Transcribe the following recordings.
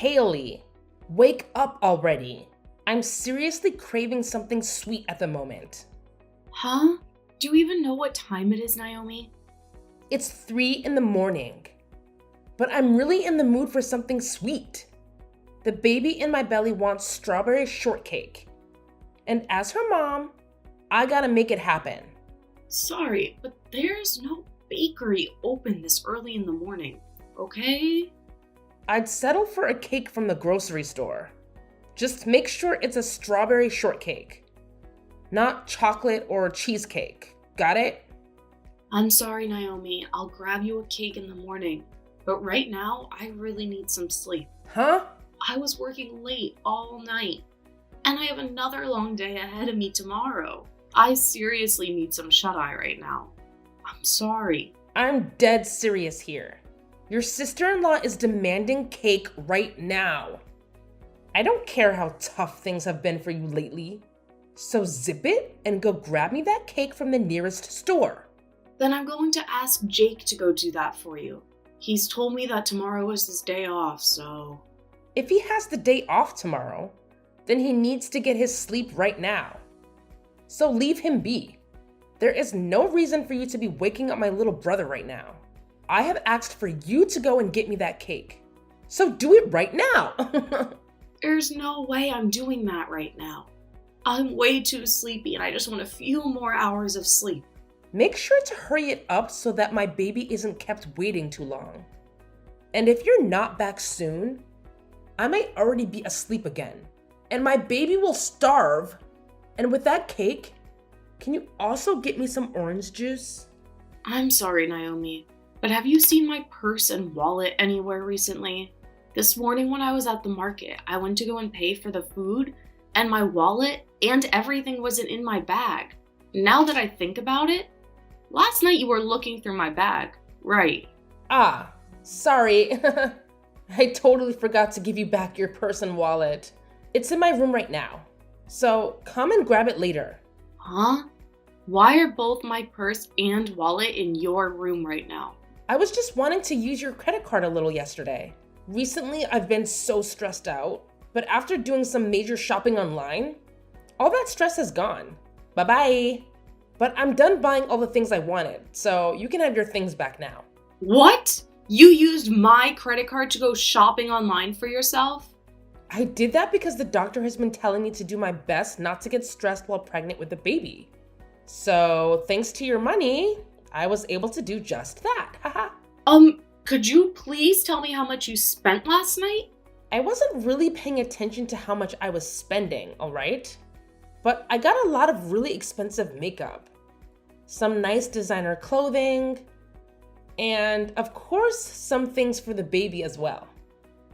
Haley, wake up already. I'm seriously craving something sweet at the moment. Huh? Do you even know what time it is, Naomi? It's 3 in the morning, but I'm really in the mood for something sweet. The baby in my belly wants strawberry shortcake. And as her mom, I gotta make it happen. Sorry, but there's no bakery open this early in the morning, okay? I'd settle for a cake from the grocery store. Just make sure it's a strawberry shortcake, not chocolate or cheesecake. Got it? I'm sorry, Naomi. I'll grab you a cake in the morning. But right now, I really need some sleep. Huh? I was working late all night. And I have another long day ahead of me tomorrow. I seriously need some shut-eye right now. I'm sorry. I'm dead serious here. Your sister-in-law is demanding cake right now. I don't care how tough things have been for you lately. So zip it and go grab me that cake from the nearest store. Then I'm going to ask Jake to go do that for you. He's told me that tomorrow is his day off, so... If he has the day off tomorrow, then he needs to get his sleep right now. So leave him be. There is no reason for you to be waking up my little brother right now. I have asked for you to go and get me that cake. So do it right now. There's no way I'm doing that right now. I'm way too sleepy and I just want a few more hours of sleep. Make sure to hurry it up so that my baby isn't kept waiting too long. And if you're not back soon, I might already be asleep again. And my baby will starve. And with that cake, can you also get me some orange juice? I'm sorry, Naomi, but have you seen my purse and wallet anywhere recently? This morning when I was at the market, I went to go and pay for the food, and my wallet and everything wasn't in my bag. Now that I think about it, last night you were looking through my bag, right? Ah, sorry. I totally forgot to give you back your purse and wallet. It's in my room right now. So come and grab it later. Huh? Why are both my purse and wallet in your room right now? I was just wanting to use your credit card a little yesterday. Recently, I've been so stressed out, but after doing some major shopping online, all that stress is gone. Bye-bye. But I'm done buying all the things I wanted, so you can have your things back now. What? You used my credit card to go shopping online for yourself? I did that because the doctor has been telling me to do my best not to get stressed while pregnant with a baby. So, thanks to your money, I was able to do just that. Haha. Could you please tell me how much you spent last night? I wasn't really paying attention to how much I was spending, alright? But I got a lot of really expensive makeup, some nice designer clothing, and of course, some things for the baby as well.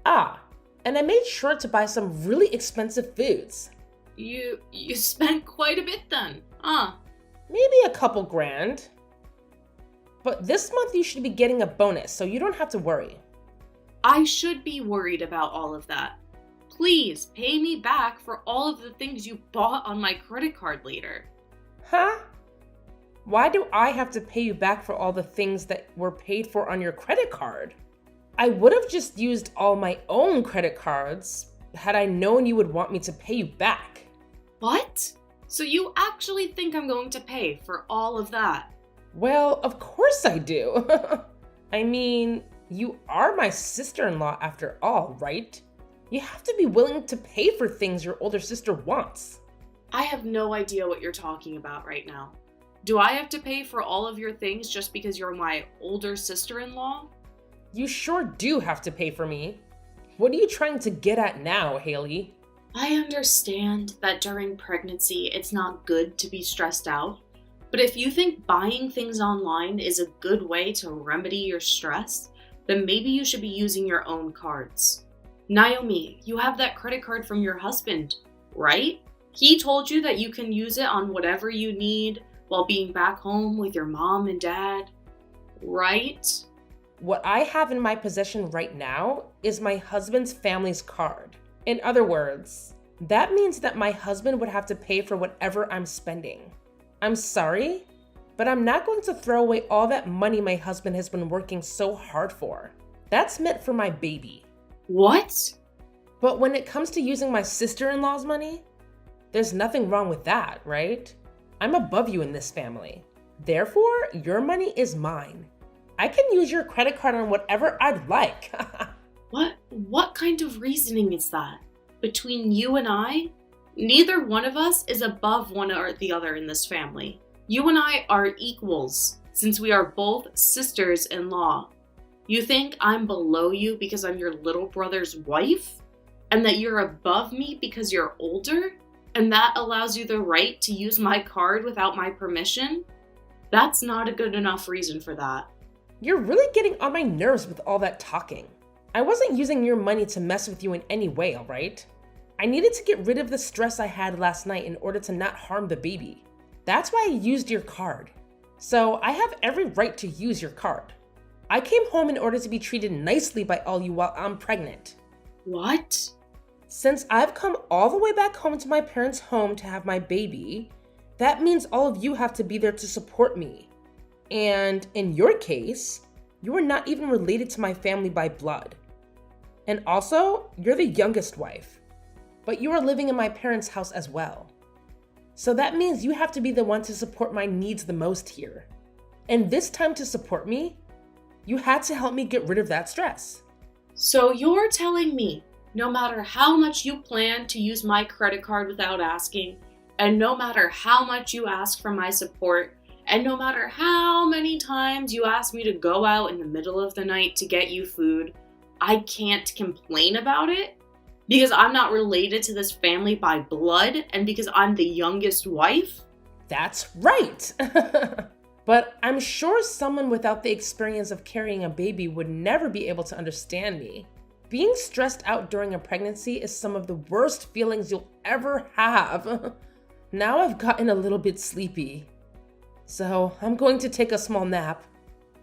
And I made sure to buy some really expensive foods. You spent quite a bit then, Maybe a couple grand. But this month you should be getting a bonus, so you don't have to worry. I should be worried about all of that. Please pay me back for all of the things you bought on my credit card later. Huh? Why do I have to pay you back for all the things that were paid for on your credit card? I would have just used all my own credit cards had I known you would want me to pay you back. What? So you actually think I'm going to pay for all of that? Well, of course I do. I mean, you are my sister-in-law after all, right? You have to be willing to pay for things your older sister wants. I have no idea what you're talking about right now. Do I have to pay for all of your things just because you're my older sister-in-law? You sure do have to pay for me. What are you trying to get at now, Haley? I understand that during pregnancy it's not good to be stressed out, but if you think buying things online is a good way to remedy your stress, then maybe you should be using your own cards. Naomi, you have that credit card from your husband, right? He told you that you can use it on whatever you need while being back home with your mom and dad, right? What I have in my possession right now is my husband's family's card. In other words, that means that my husband would have to pay for whatever I'm spending. I'm sorry, but I'm not going to throw away all that money my husband has been working so hard for. That's meant for my baby. What? But when it comes to using my sister-in-law's money, there's nothing wrong with that, right? I'm above you in this family. Therefore, your money is mine. I can use your credit card on whatever I'd like. What kind of reasoning is that? Between you and I, neither one of us is above one or the other in this family. You and I are equals, since we are both sisters-in-law. You think I'm below you because I'm your little brother's wife? And that you're above me because you're older? And that allows you the right to use my card without my permission? That's not a good enough reason for that. You're really getting on my nerves with all that talking. I wasn't using your money to mess with you in any way, all right? I needed to get rid of the stress I had last night in order to not harm the baby. That's why I used your card. So I have every right to use your card. I came home in order to be treated nicely by all you while I'm pregnant. What? Since I've come all the way back home to my parents' home to have my baby, that means all of you have to be there to support me. And in your case, you are not even related to my family by blood. And also, you're the youngest wife, but you are living in my parents' house as well. So that means you have to be the one to support my needs the most here. And this time to support me, you had to help me get rid of that stress. So you're telling me, no matter how much you plan to use my credit card without asking, and no matter how much you ask for my support, and no matter how many times you ask me to go out in the middle of the night to get you food, I can't complain about it? Because I'm not related to this family by blood, and because I'm the youngest wife? That's right! But I'm sure someone without the experience of carrying a baby would never be able to understand me. Being stressed out during a pregnancy is some of the worst feelings you'll ever have. Now I've gotten a little bit sleepy. So I'm going to take a small nap.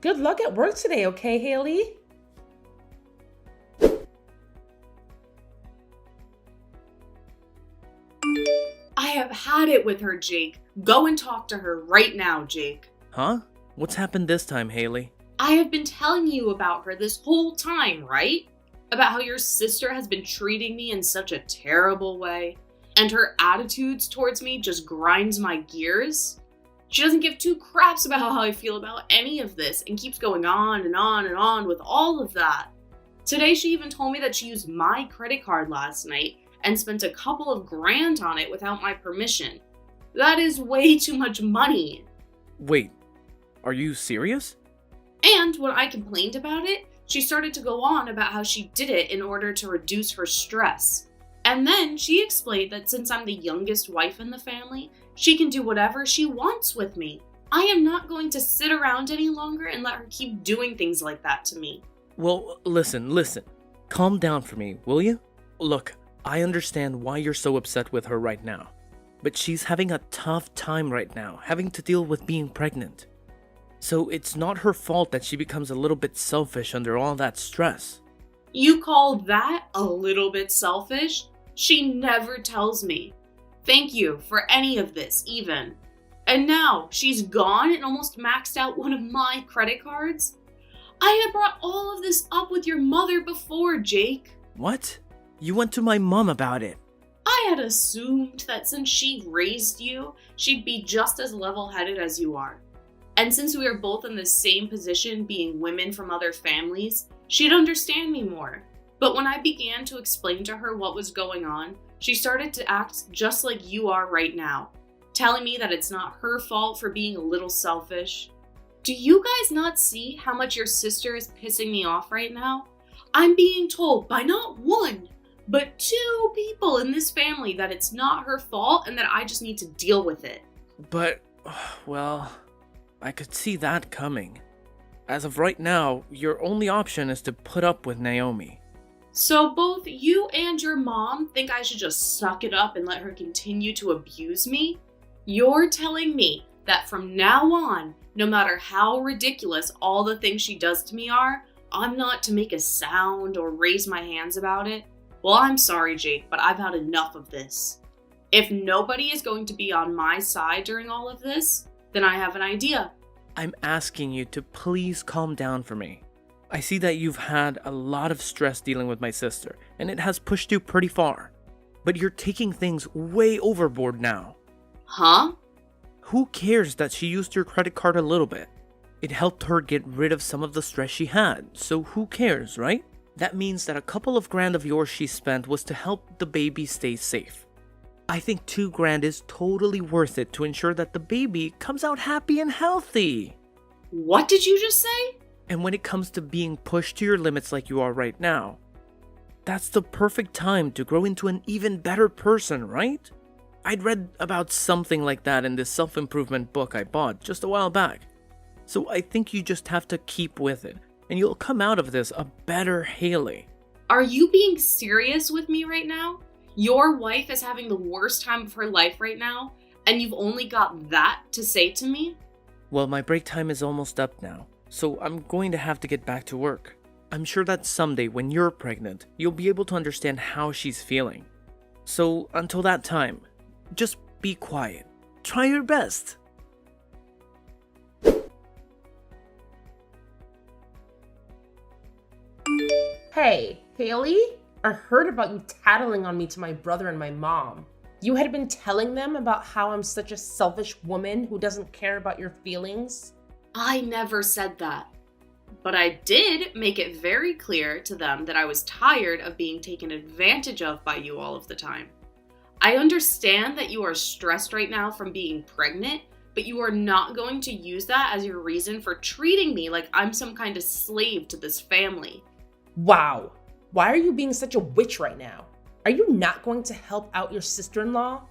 Good luck at work today, okay, Haley? I have had it with her, Jake. Go and talk to her right now, Jake. Huh? What's happened this time, Haley? I have been telling you about her this whole time, right? About how your sister has been treating me in such a terrible way, and her attitudes towards me just grinds my gears. She doesn't give two craps about how I feel about any of this and keeps going on and on and on with all of that. Today she even told me that she used my credit card last night and spent a couple of grand on it without my permission. That is way too much money. Wait, are you serious? And when I complained about it, she started to go on about how she did it in order to reduce her stress. And then she explained that since I'm the youngest wife in the family, she can do whatever she wants with me. I am not going to sit around any longer and let her keep doing things like that to me. Well, listen. Calm down for me, will you? Look, I understand why you're so upset with her right now. But she's having a tough time right now, having to deal with being pregnant. So it's not her fault that she becomes a little bit selfish under all that stress. You call that a little bit selfish? She never tells me. Thank you for any of this, even. And now she's gone and almost maxed out one of my credit cards? I had brought all of this up with your mother before, Jake. What? You went to my mom about it. I had assumed that since she raised you, she'd be just as level-headed as you are. And since we are both in the same position, being women from other families, she'd understand me more. But when I began to explain to her what was going on, she started to act just like you are right now, telling me that it's not her fault for being a little selfish. Do you guys not see how much your sister is pissing me off right now? I'm being told by not one, but two people in this family that it's not her fault and that I just need to deal with it. But, well, I could see that coming. As of right now, your only option is to put up with Naomi. So both you and your mom think I should just suck it up and let her continue to abuse me? You're telling me that from now on, no matter how ridiculous all the things she does to me are, I'm not to make a sound or raise my hands about it? Well, I'm sorry, Jake, but I've had enough of this. If nobody is going to be on my side during all of this, then I have an idea. I'm asking you to please calm down for me. I see that you've had a lot of stress dealing with my sister, and it has pushed you pretty far. But you're taking things way overboard now. Huh? Who cares that she used your credit card a little bit? It helped her get rid of some of the stress she had, so who cares, right? That means that a couple of grand of yours she spent was to help the baby stay safe. I think 2 grand is totally worth it to ensure that the baby comes out happy and healthy. What did you just say? And when it comes to being pushed to your limits like you are right now, that's the perfect time to grow into an even better person, right? I'd read about something like that in this self-improvement book I bought just a while back. So I think you just have to keep with it, and you'll come out of this a better Haley. Are you being serious with me right now? Your wife is having the worst time of her life right now, and you've only got that to say to me? Well, my break time is almost up now, so I'm going to have to get back to work. I'm sure that someday when you're pregnant, you'll be able to understand how she's feeling. So until that time, just be quiet. Try your best. Hey, Haley? I heard about you tattling on me to my brother and my mom. You had been telling them about how I'm such a selfish woman who doesn't care about your feelings? I never said that. But I did make it very clear to them that I was tired of being taken advantage of by you all of the time. I understand that you are stressed right now from being pregnant, but you are not going to use that as your reason for treating me like I'm some kind of slave to this family. Wow. Why are you being such a witch right now? Are you not going to help out your sister-in-law?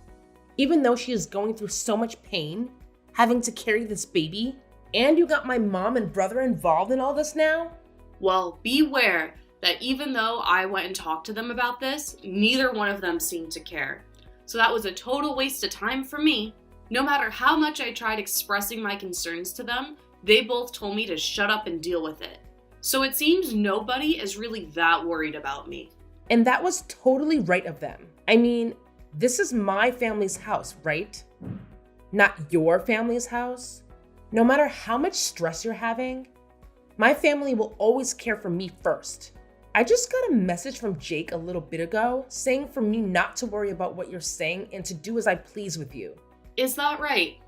Even though she is going through so much pain, having to carry this baby, and you got my mom and brother involved in all this now? Well, beware that even though I went and talked to them about this, neither one of them seemed to care. So that was a total waste of time for me. No matter how much I tried expressing my concerns to them, they both told me to shut up and deal with it. So it seems nobody is really that worried about me. And that was totally right of them. I mean, this is my family's house, right? Not your family's house. No matter how much stress you're having, my family will always care for me first. I just got a message from Jake a little bit ago saying for me not to worry about what you're saying and to do as I please with you. Is that right?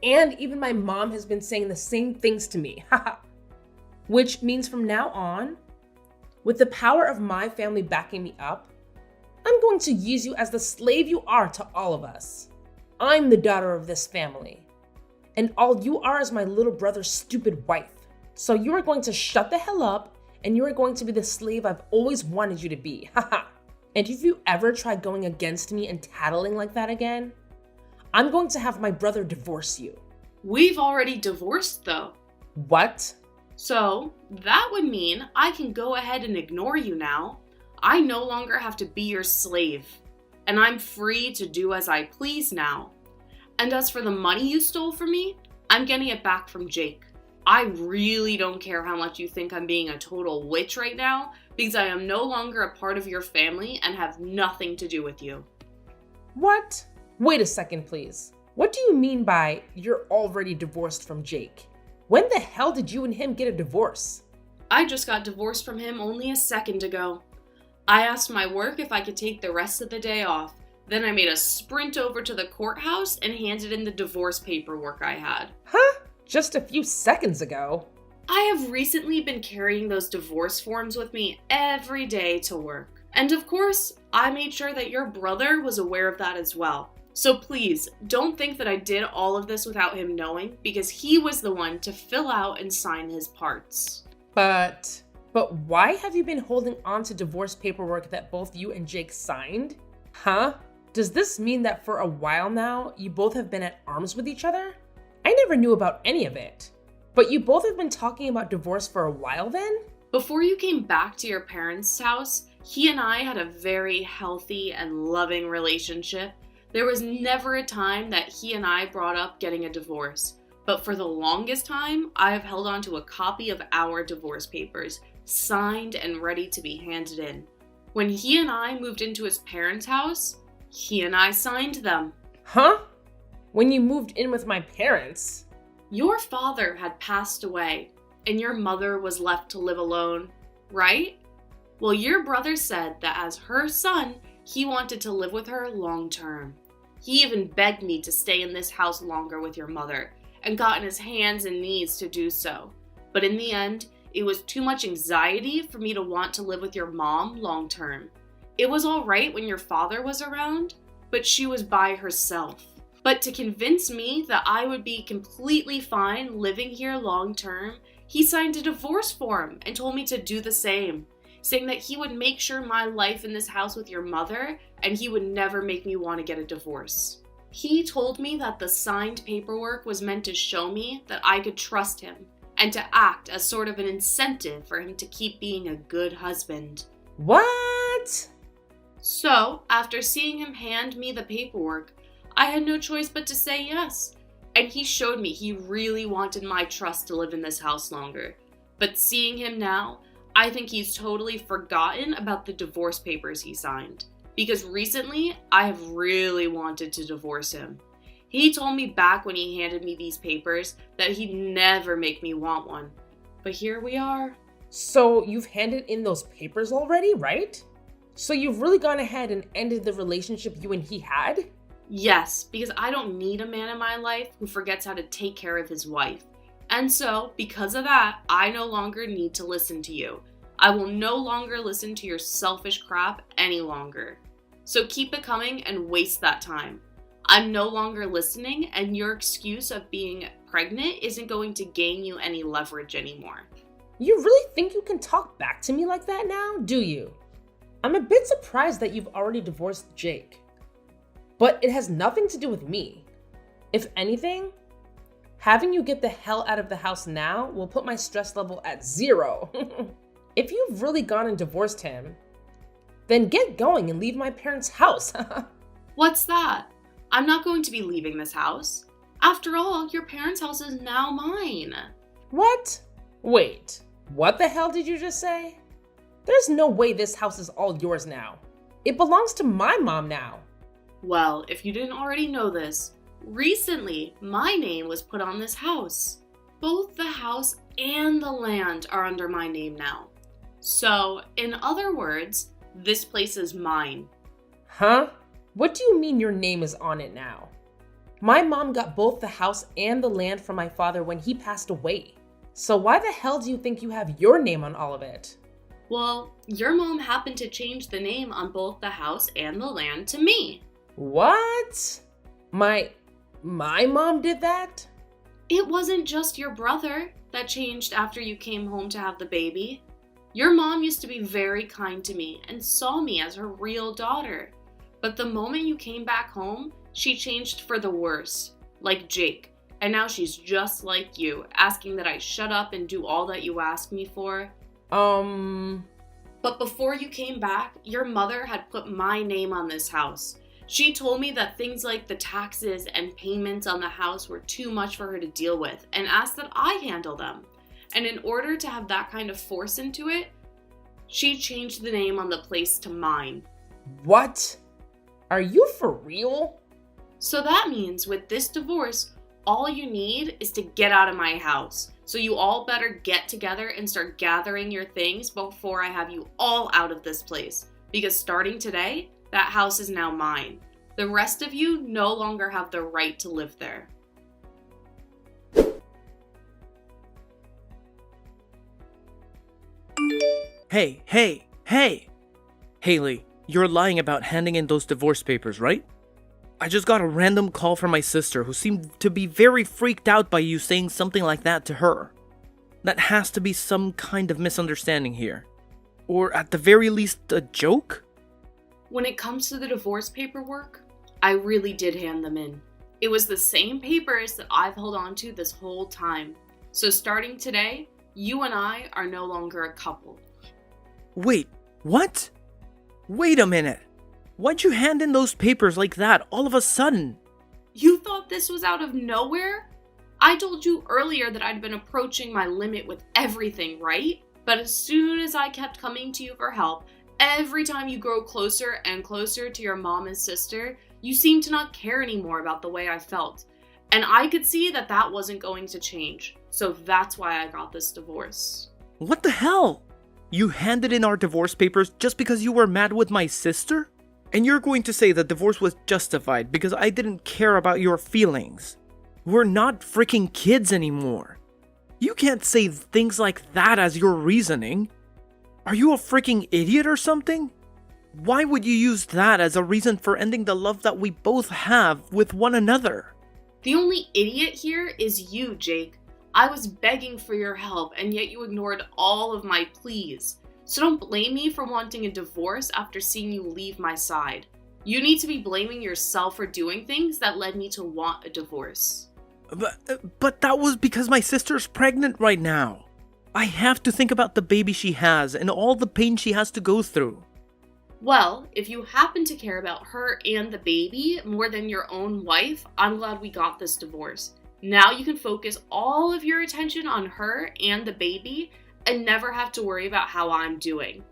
And even my mom has been saying the same things to me. Which means from now on, with the power of my family backing me up, I'm going to use you as the slave you are to all of us. I'm the daughter of this family. And all you are is my little brother's stupid wife. So you are going to shut the hell up and you are going to be the slave I've always wanted you to be. And if you ever try going against me and tattling like that again, I'm going to have my brother divorce you. We've already divorced though. What? So that would mean I can go ahead and ignore you now. I no longer have to be your slave. And I'm free to do as I please now. And as for the money you stole from me, I'm getting it back from Jake. I really don't care how much you think I'm being a total witch right now, because I am no longer a part of your family and have nothing to do with you. What? Wait a second, please. What do you mean by you're already divorced from Jake? When the hell did you and him get a divorce? I just got divorced from him only a second ago. I asked my work if I could take the rest of the day off. Then I made a sprint over to the courthouse and handed in the divorce paperwork I had. Huh? Just a few seconds ago. I have recently been carrying those divorce forms with me every day to work. And of course, I made sure that your brother was aware of that as well. So please, don't think that I did all of this without him knowing, because he was the one to fill out and sign his parts. But why have you been holding on to divorce paperwork that both you and Jake signed? Huh? Does this mean that for a while now, you both have been at arms with each other? I never knew about any of it. But you both have been talking about divorce for a while then? Before you came back to your parents' house, he and I had a very healthy and loving relationship. There was never a time that he and I brought up getting a divorce. But for the longest time, I have held on to a copy of our divorce papers, signed and ready to be handed in. When he and I moved into his parents' house, he and I signed them. Huh? When you moved in with my parents? Your father had passed away, and your mother was left to live alone, right? Well, your brother said that as her son, he wanted to live with her long term. He even begged me to stay in this house longer with your mother and got on his hands and knees to do so. But in the end, it was too much anxiety for me to want to live with your mom long term. It was all right when your father was around, but she was by herself. But to convince me that I would be completely fine living here long term, he signed a divorce form and told me to do the same, saying that he would make sure my life in this house with your mother and he would never make me want to get a divorce. He told me that the signed paperwork was meant to show me that I could trust him and to act as sort of an incentive for him to keep being a good husband. What? So, after seeing him hand me the paperwork, I had no choice but to say yes. And he showed me he really wanted my trust to live in this house longer. But seeing him now, I think he's totally forgotten about the divorce papers he signed. Because recently, I have really wanted to divorce him. He told me back when he handed me these papers that he'd never make me want one. But here we are. So you've handed in those papers already, right? So you've really gone ahead and ended the relationship you and he had? Yes, because I don't need a man in my life who forgets how to take care of his wife. And so, because of that, I no longer need to listen to you. I will no longer listen to your selfish crap any longer. So keep it coming and waste that time. I'm no longer listening, and your excuse of being pregnant isn't going to gain you any leverage anymore. You really think you can talk back to me like that now, do you? I'm a bit surprised that you've already divorced Jake. But it has nothing to do with me. If anything, having you get the hell out of the house now will put my stress level at 0. If you've really gone and divorced him, then get going and leave my parents' house. What's that? I'm not going to be leaving this house. After all, your parents' house is now mine. What? Wait, what the hell did you just say? There's no way this house is all yours now. It belongs to my mom now. Well, if you didn't already know this, recently my name was put on this house. Both the house and the land are under my name now. So, in other words, this place is mine. Huh? What do you mean your name is on it now? My mom got both the house and the land from my father when he passed away. So why the hell do you think you have your name on all of it? Well, your mom happened to change the name on both the house and the land to me. What? My mom did that? It wasn't just your brother that changed after you came home to have the baby. Your mom used to be very kind to me and saw me as her real daughter. But the moment you came back home, she changed for the worse, like Jake. And now she's just like you, asking that I shut up and do all that you ask me for. But before you came back, your mother had put my name on this house. She told me that things like the taxes and payments on the house were too much for her to deal with and asked that I handle them. And in order to have that kind of force into it, she changed the name on the place to mine. What? Are you for real? So that means with this divorce, all you need is to get out of my house. So you all better get together and start gathering your things before I have you all out of this place. Because starting today, that house is now mine. The rest of you no longer have the right to live there. Hey! Haley, you're lying about handing in those divorce papers, right? I just got a random call from my sister who seemed to be very freaked out by you saying something like that to her. That has to be some kind of misunderstanding here. Or at the very least, a joke? When it comes to the divorce paperwork, I really did hand them in. It was the same papers that I've held on to this whole time. So starting today, you and I are no longer a couple. Wait, what? Wait a minute. Why'd you hand in those papers like that all of a sudden? You thought this was out of nowhere? I told you earlier that I'd been approaching my limit with everything, right? But as soon as I kept coming to you for help, every time you grow closer and closer to your mom and sister, you seem to not care anymore about the way I felt. And I could see that that wasn't going to change. So that's why I got this divorce. What the hell? You handed in our divorce papers just because you were mad with my sister? And you're going to say the divorce was justified because I didn't care about your feelings? We're not freaking kids anymore. You can't say things like that as your reasoning. Are you a freaking idiot or something? Why would you use that as a reason for ending the love that we both have with one another? The only idiot here is you, Jake. I was begging for your help, and yet you ignored all of my pleas. So don't blame me for wanting a divorce after seeing you leave my side. You need to be blaming yourself for doing things that led me to want a divorce. But that was because my sister's pregnant right now. I have to think about the baby she has and all the pain she has to go through. Well, if you happen to care about her and the baby more than your own wife, I'm glad we got this divorce. Now you can focus all of your attention on her and the baby and never have to worry about how I'm doing.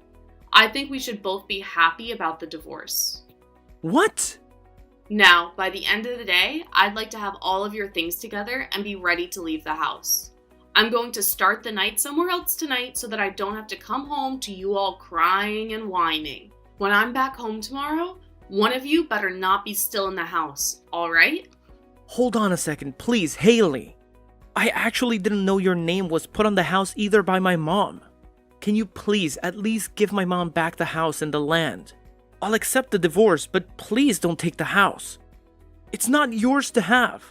I think we should both be happy about the divorce. What? Now, by the end of the day, I'd like to have all of your things together and be ready to leave the house. I'm going to start the night somewhere else tonight so that I don't have to come home to you all crying and whining. When I'm back home tomorrow, one of you better not be still in the house, all right? Hold on a second, please, Haley. I actually didn't know your name was put on the house either by my mom. Can you please at least give my mom back the house and the land? I'll accept the divorce, but please don't take the house. It's not yours to have.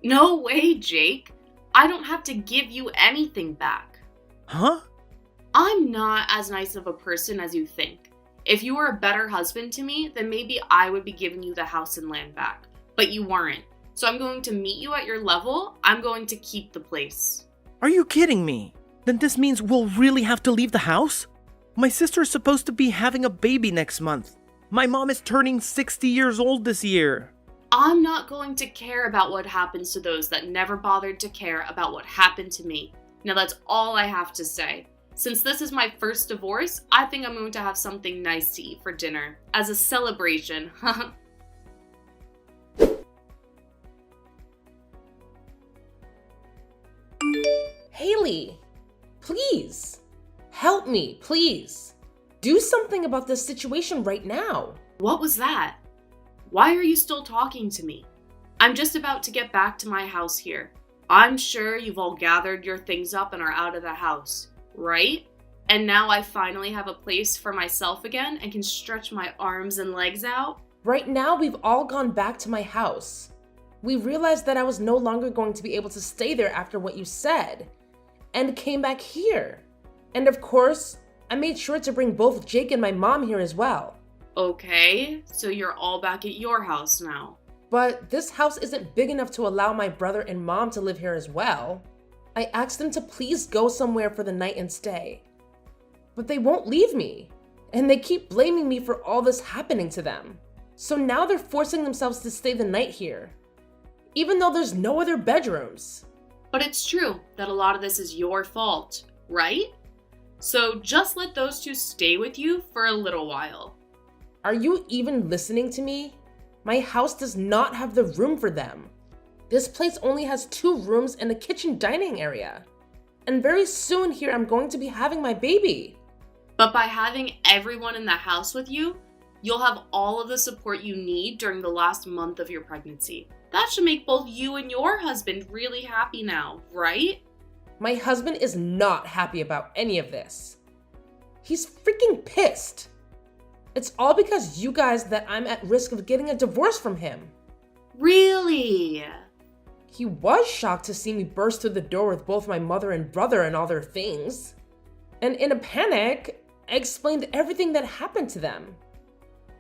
No way, Jake. I don't have to give you anything back. Huh? I'm not as nice of a person as you think. If you were a better husband to me, then maybe I would be giving you the house and land back. But you weren't. So I'm going to meet you at your level. I'm going to keep the place. Are you kidding me? Then this means we'll really have to leave the house? My sister is supposed to be having a baby next month. My mom is turning 60 years old this year. I'm not going to care about what happens to those that never bothered to care about what happened to me. Now that's all I have to say. Since this is my first divorce, I think I'm going to have something nice to eat for dinner. As a celebration. Haley, please, help me, please. Do something about this situation right now. What was that? Why are you still talking to me? I'm just about to get back to my house here. I'm sure you've all gathered your things up and are out of the house, right? And now I finally have a place for myself again and can stretch my arms and legs out. Right now, we've all gone back to my house. We realized that I was no longer going to be able to stay there after what you said, and came back here. And of course, I made sure to bring both Jake and my mom here as well. Okay, so you're all back at your house now. But this house isn't big enough to allow my brother and mom to live here as well. I asked them to please go somewhere for the night and stay. But they won't leave me, and they keep blaming me for all this happening to them. So now they're forcing themselves to stay the night here, even though there's no other bedrooms. But it's true that a lot of this is your fault, right? So just let those two stay with you for a little while. Are you even listening to me? My house does not have the room for them. This place only has 2 rooms and a kitchen dining area. And very soon here I'm going to be having my baby. But by having everyone in the house with you, you'll have all of the support you need during the last month of your pregnancy. That should make both you and your husband really happy now, right? My husband is not happy about any of this. He's freaking pissed. It's all because you guys that I'm at risk of getting a divorce from him. Really? He was shocked to see me burst through the door with both my mother and brother and all their things. And in a panic, I explained everything that happened to them.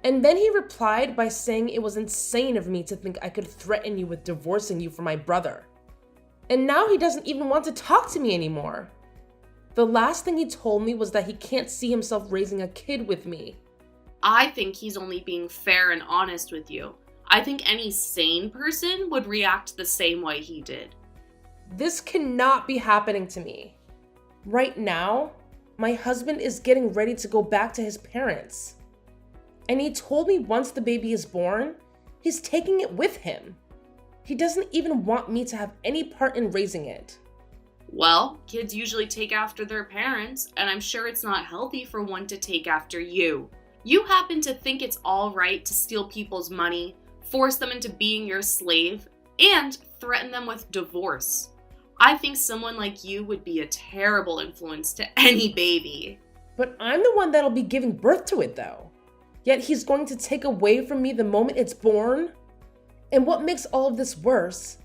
And then he replied by saying it was insane of me to think I could threaten you with divorcing you from my brother. And now he doesn't even want to talk to me anymore. The last thing he told me was that he can't see himself raising a kid with me. I think he's only being fair and honest with you. I think any sane person would react the same way he did. This cannot be happening to me. Right now, my husband is getting ready to go back to his parents. And he told me once the baby is born, he's taking it with him. He doesn't even want me to have any part in raising it. Well, kids usually take after their parents, and I'm sure it's not healthy for one to take after you. You happen to think it's all right to steal people's money, force them into being your slave, and threaten them with divorce. I think someone like you would be a terrible influence to any baby. But I'm the one that'll be giving birth to it though. Yet he's going to take away from me the moment it's born? And what makes all of this worse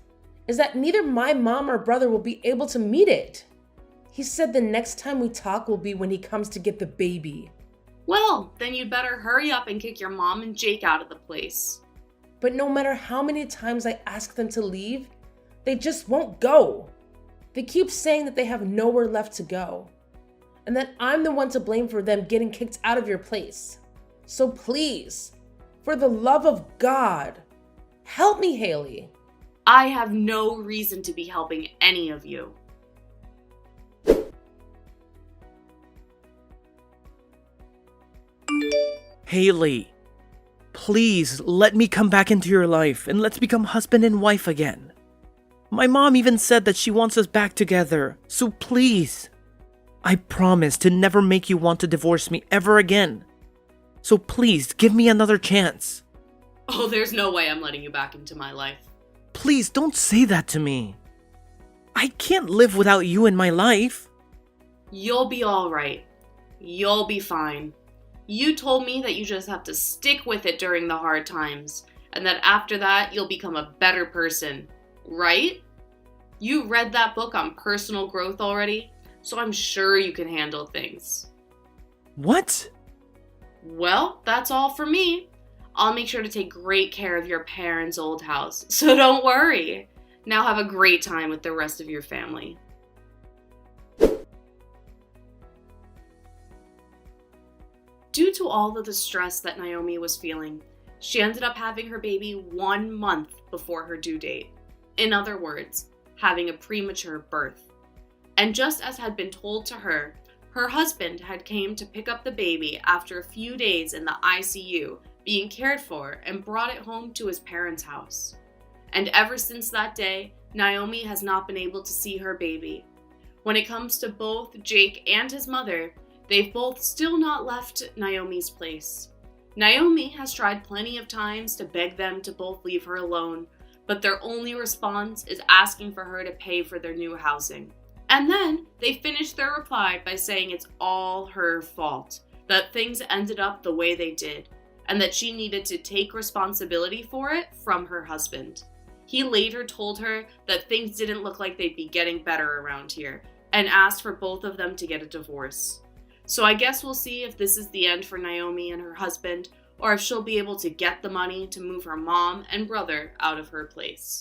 is that neither my mom or brother will be able to meet it. He said the next time we talk will be when he comes to get the baby. Well, then you'd better hurry up and kick your mom and Jake out of the place. But no matter how many times I ask them to leave, they just won't go. They keep saying that they have nowhere left to go, and that I'm the one to blame for them getting kicked out of your place. So please, for the love of God, help me, Haley. I have no reason to be helping any of you. Haley, please let me come back into your life and let's become husband and wife again. My mom even said that she wants us back together, so please. I promise to never make you want to divorce me ever again. So please give me another chance. Oh, there's no way I'm letting you back into my life. Please don't say that to me. I can't live without you in my life. You'll be all right. You'll be fine. You told me that you just have to stick with it during the hard times, and that after that, you'll become a better person, right? You read that book on personal growth already, so I'm sure you can handle things. What? Well, that's all for me. I'll make sure to take great care of your parents' old house, so don't worry. Now have a great time with the rest of your family. Due to all of the stress that Naomi was feeling, she ended up having her baby 1 month before her due date. In other words, having a premature birth. And just as had been told to her, her husband had came to pick up the baby after a few days in the ICU, being cared for, and brought it home to his parents' house. And ever since that day, Naomi has not been able to see her baby. When it comes to both Jake and his mother, they've both still not left Naomi's place. Naomi has tried plenty of times to beg them to both leave her alone, but their only response is asking for her to pay for their new housing. And then they finish their reply by saying it's all her fault, that things ended up the way they did, and that she needed to take responsibility for it from her husband. He later told her that things didn't look like they'd be getting better around here, and asked for both of them to get a divorce. So I guess we'll see if this is the end for Naomi and her husband, or if she'll be able to get the money to move her mom and brother out of her place.